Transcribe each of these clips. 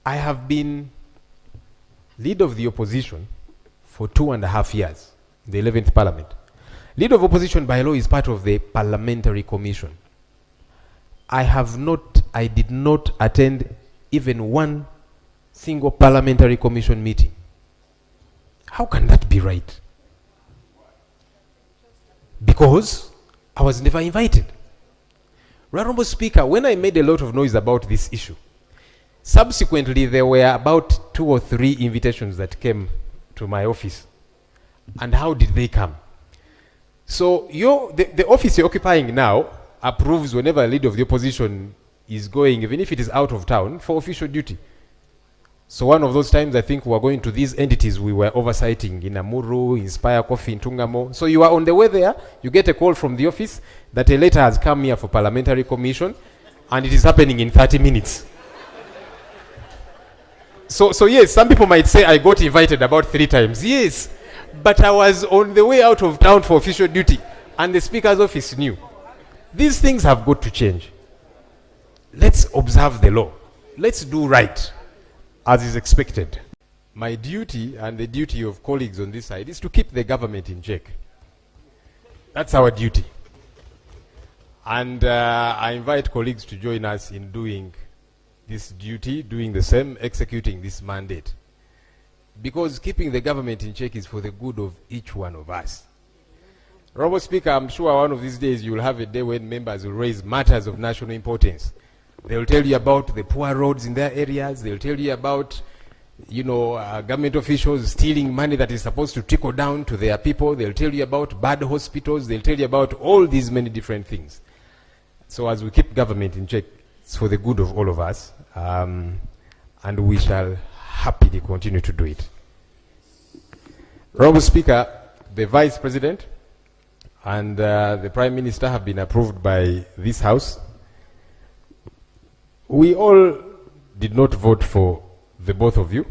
I have been leader of the opposition for 2.5 years, in the 11th Parliament. Leader of opposition by law is part of the Parliamentary Commission. I did not attend even one single Parliamentary Commission meeting. How can that be right? Because I was never invited. Honorable Speaker, when I made a lot of noise about this issue, subsequently there were about 2 or 3 invitations that came to my office. And how did they come? So the office you're occupying now approves whenever a leader of the opposition is going, even if it is out of town, for official duty. So one of those times, I think we were going to these entities we were oversighting in Amuru, Inspire Coffee, in Tungamo. So you are on the way there, you get a call from the office that a letter has come here for Parliamentary Commission, and it is happening in 30 minutes. So yes, some people might say I got invited about 3 times. Yes, but I was on the way out of town for official duty, and the Speaker's office knew. These things have got to change. Let's observe the law. Let's do right, as is expected. My duty and the duty of colleagues on this side is to keep the government in check. That's our duty. And I invite colleagues to join us in doing this duty, doing the same, executing this mandate. Because keeping the government in check is for the good of each one of us. Honorable Speaker, I'm sure one of these days you will have a day when members will raise matters of national importance. They will tell you about the poor roads in their areas. They will tell you about, government officials stealing money that is supposed to trickle down to their people. They'll tell you about bad hospitals. They'll tell you about all these many different things. So as we keep government in check, it's for the good of all of us, and we shall happily continue to do it. Honorable Speaker, the Vice President and the Prime Minister have been approved by this House. We all did not vote for the both of you,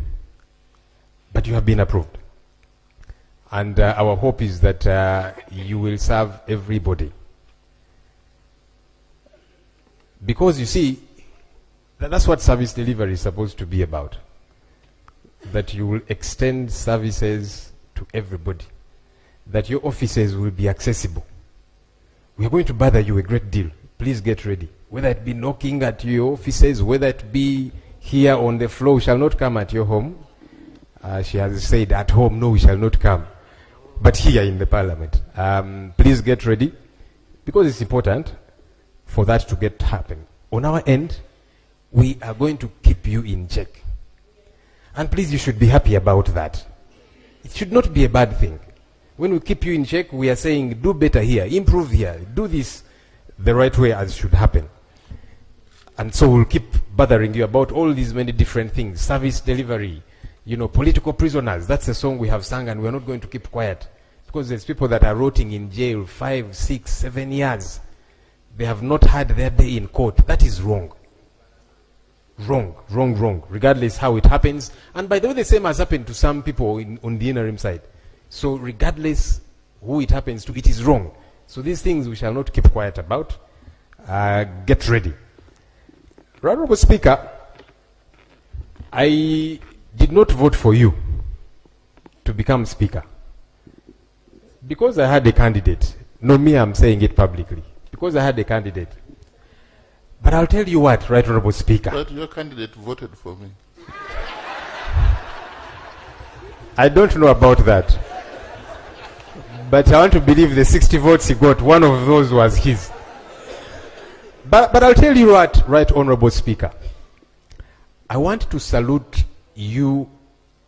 but you have been approved. And our hope is that you will serve everybody. Because you see, that's what service delivery is supposed to be about. That you will extend services to everybody. That your offices will be accessible. We are going to bother you a great deal. Please get ready. Whether it be knocking at your offices, whether it be here on the floor, we shall not come at your home. She has said at home, no, we shall not come. But here in the Parliament. Please get ready. Because it's important for that to happen. On our end, we are going to keep you in check. And please, you should be happy about that. It should not be a bad thing. When we keep you in check, we are saying, do better here, improve here, do this the right way as should happen. And so we'll keep bothering you about all these many different things. Service delivery, political prisoners. That's a song we have sung, and we're not going to keep quiet. Because there's people that are rotting in jail 5, 6, 7 years. They have not had their day in court. That is wrong. Wrong. Regardless how it happens. And by the way, the same has happened to some people on the interim side. So regardless who it happens to, it is wrong. So these things we shall not keep quiet about. Get ready. Honorable Speaker, I did not vote for you to become Speaker. Because I had a candidate. No, me, I'm saying it publicly. Because I had a candidate. But I'll tell you what, Right Honorable Speaker. But your candidate voted for me. I don't know about that. But I want to believe the 60 votes he got, one of those was his. But I'll tell you what, Right Honorable Speaker. I want to salute you,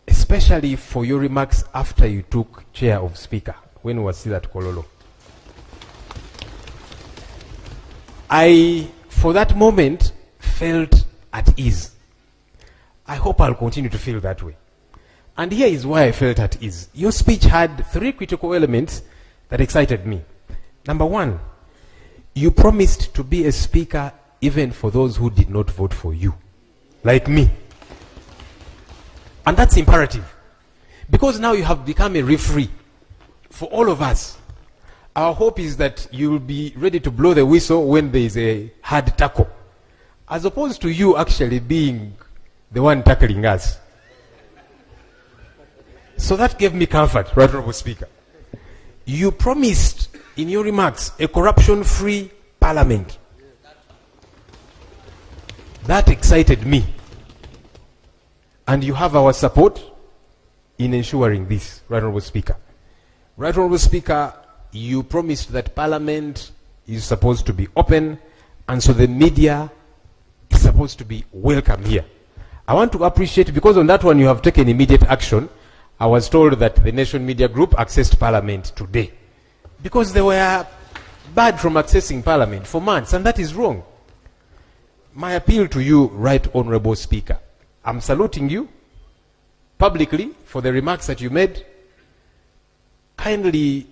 especially for your remarks after you took chair of Speaker, when we were still at Kololo. I, for that moment, felt at ease. I hope I'll continue to feel that way. And here is why I felt at ease. Your speech had 3 critical elements that excited me. Number 1, you promised to be a speaker even for those who did not vote for you, like me. And that's imperative. Because now you have become a referee for all of us. Our hope is that you will be ready to blow the whistle when there is a hard tackle. As opposed to you actually being the one tackling us. So that gave me comfort, Right Honorable Speaker. You promised in your remarks a corruption-free parliament. That excited me. And you have our support in ensuring this, Right Honorable Speaker. Right Honorable Speaker, you promised that Parliament is supposed to be open, and so the media is supposed to be welcome here. I want to appreciate, because on that one you have taken immediate action. I was told that the Nation Media Group accessed Parliament today, because they were barred from accessing Parliament for months, and that is wrong. My appeal to you, Right Honorable Speaker, I'm saluting you publicly for the remarks that you made. Kindly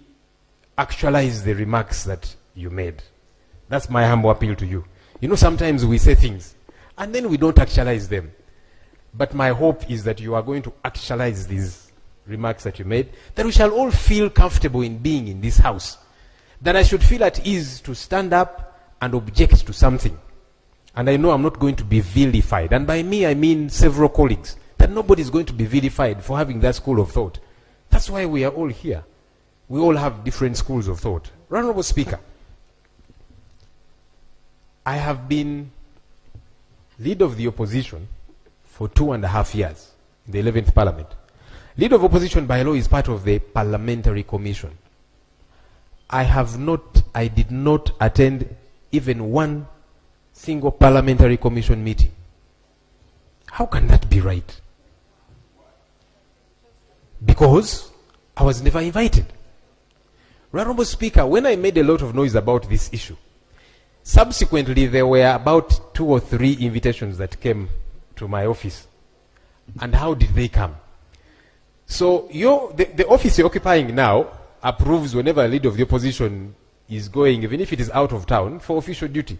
actualize the remarks that you made. That's my humble appeal to you. You know, sometimes we say things and then we don't actualize them. But my hope is that you are going to actualize these remarks that you made, that we shall all feel comfortable in being in this house, that I should feel at ease to stand up and object to something. And I know I'm not going to be vilified. And by me, I mean several colleagues, that nobody is going to be vilified for having that school of thought. That's why we are all here. We all have different schools of thought. Honorable Speaker, I have been leader of the opposition for 2.5 years in the 11th Parliament. Leader of opposition by law is part of the Parliamentary Commission. I did not attend even one single Parliamentary Commission meeting. How can that be right? Because I was never invited. Honorable Speaker, when I made a lot of noise about this issue, subsequently there were about 2 or 3 invitations that came to my office. And how did they come? So the office you're occupying now approves whenever a leader of the opposition is going, even if it is out of town, for official duty.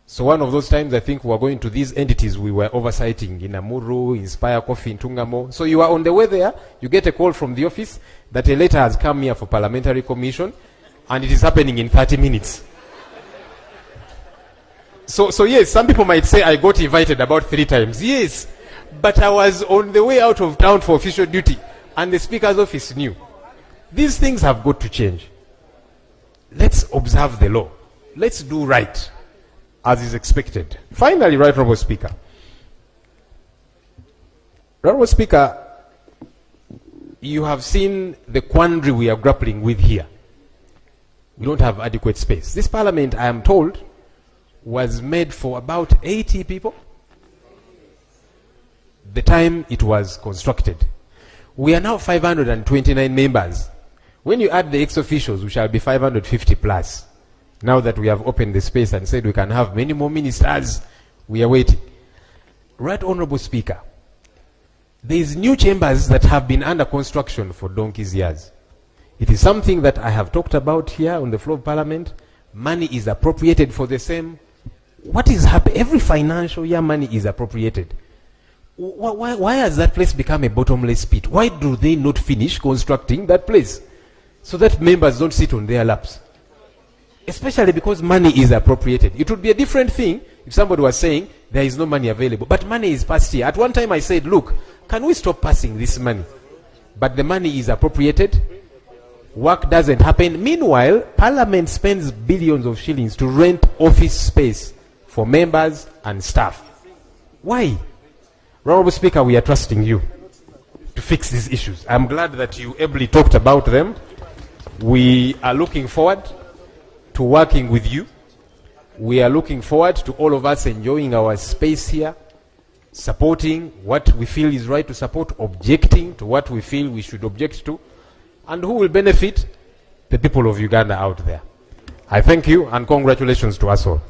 So one of those times, I think we were going to these entities we were oversighting in Amuru, Inspire Coffee, in Tungamo. So you are on the way there, you get a call from the office that a letter has come here for Parliamentary Commission, and it is happening in 30 minutes. So yes, some people might say I got invited about 3 times. Yes, but I was on the way out of town for official duty, and the Speaker's office knew. These things have got to change. Let's observe the law. Let's do right, as is expected. Finally, Right Honorable Speaker. Honorable Speaker, you have seen the quandary we are grappling with here. We don't have adequate space. This Parliament, I am told, was made for about 80 people the time it was constructed. We are now 529 members. When you add the ex-officials, we shall be 550 plus. Now that we have opened the space and said we can have many more ministers, we are waiting. Right Honorable Speaker, there is new chambers that have been under construction for donkey's years. It is something that I have talked about here on the floor of Parliament. Money is appropriated for the same. What is happening? Every financial year, money is appropriated. Why has that place become a bottomless pit? Why do they not finish constructing that place so that members don't sit on their laps? Especially because money is appropriated. It would be a different thing if somebody was saying there is no money available. But money is passed here. At one time I said, look, can we stop passing this money? But the money is appropriated. Work doesn't happen. Meanwhile, Parliament spends billions of shillings to rent office space for members and staff. Why? Honorable Speaker, we are trusting you to fix these issues. I'm glad that you ably talked about them. We are looking forward to working with you. We are looking forward to all of us enjoying our space here, supporting what we feel is right to support, objecting to what we feel we should object to, and who will benefit? The people of Uganda out there. I thank you and congratulations to us all.